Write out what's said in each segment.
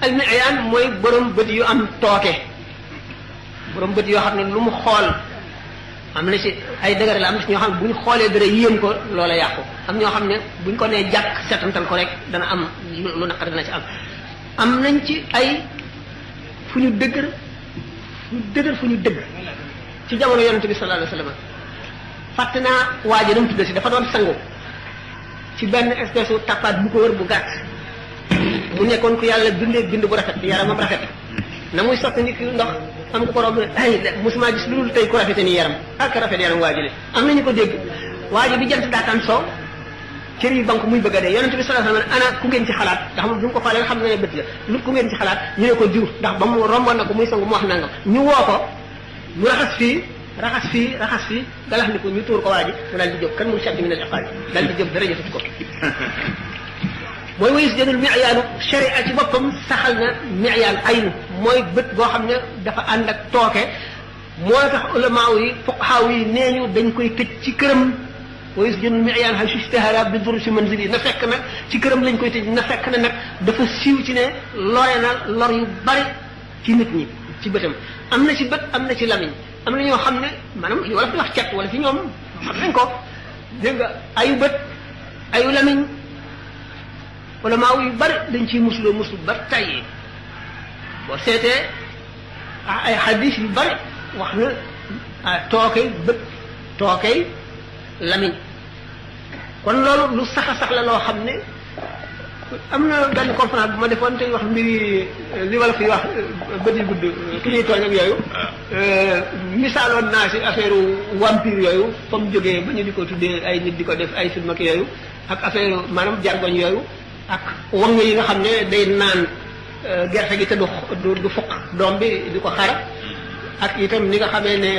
almiyaan mooy borom bët yu am tooke borom bët yoo xam ne lu mu xool am na ci ay dëgër la am na ci ñoo xam ne bu ñu xoolee dara yéem ko loola yàqu am ñoo xam ne buñ ko nee jàkk setantal ko rek dana am lu naqar dana ci am nañ ci ay fu ñu dëgër fu ñu dëgg ci jamono yonente bi sallallahu alayhi wasallam fàtte naa waa ji nam tudde si dafa doon sangu ci benn espèce u tappaat bu ko wër bu gàtt mu nekkoon ku yàlla bindee bind bu rafet yaramam rafet na muy sotti nit ki ndox am ko borom ay musuma gis lu dul tey ku rafete ni yaram ak rafet yaram waa ji le am nañu ko dégg waa ji bi jant daataan soo cër yi banque muy bëgg a dee yonente bi sallallahu alayhi wasallam ana ku ngeen ci xalaat ndax moom bu ñu ko xoolee xam na ne bët la lu ku ngeen ci xalaat ñu ne ko diw ndax ba mu romboon na ko muy sangu mu wax nangam ñu woo ko mu raxas fii galax ni ko ñu tuur ko waa ji mu daal di jóg kan mu sedd min al iqaal daal di jóg dara jotut ko mooy wayus jënul miyaanu sharia ci boppam saxal na miyaan aynu mooy bët boo xam ne dafa ànd ak tooke moo tax ulamaaw yi fuqahaaw yi nee ñu dañ koy tëj ci këram wayus jënul miyaan hay istihara bi dur si manzili na fekk nag ci këram lañ koy tëj na fekk na nag dafa siiw ci ne lore na lor yu bari ci nit ñi ci bëtam am na ci bët am na ci lamiñ am na ñoo xam ne maanaam li wala fi wax cet wala fi ñoom xam nañ ko dégg nga ayu bët ayu lamiñ wala maaw yu bari dañ ciy musuloo musul ba tàyyi boo seetee ay xadis yu bari wax na tookey bët tookey lamiñ kon loolu lu sax a sax la loo xam ne am na benn conférence bu ma defoon te wax mbiri li wala fi wax bët yu gudd ki ñuy tooñ ak yooyu misaaloon naa si affaire vampire yooyu fa mu jógee ba ñu di ko tuddee ay nit di ko def ay film ak yooyu ak affaire maanaam jargoñ yooyu ak wang yi nga xam ne day naan gerte gi te du fuq doom bi di ko xara ak itam ni nga xamee ne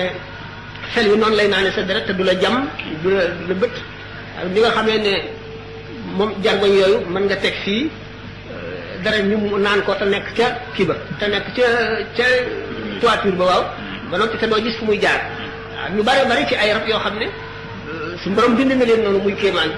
xel wi noonu lay naane sa deret te du la jam du la bët ak ni nga xamee ne moom jargoñ yooyu mën nga teg fii dara ñu naan ko te nekk ca kii ba te nekk ca toiture ba waaw ba noppi te doo gis fu muy jaar waaw ñu bari ci ay rab yoo xam ne su borom bind na leen noonu muy kéemaan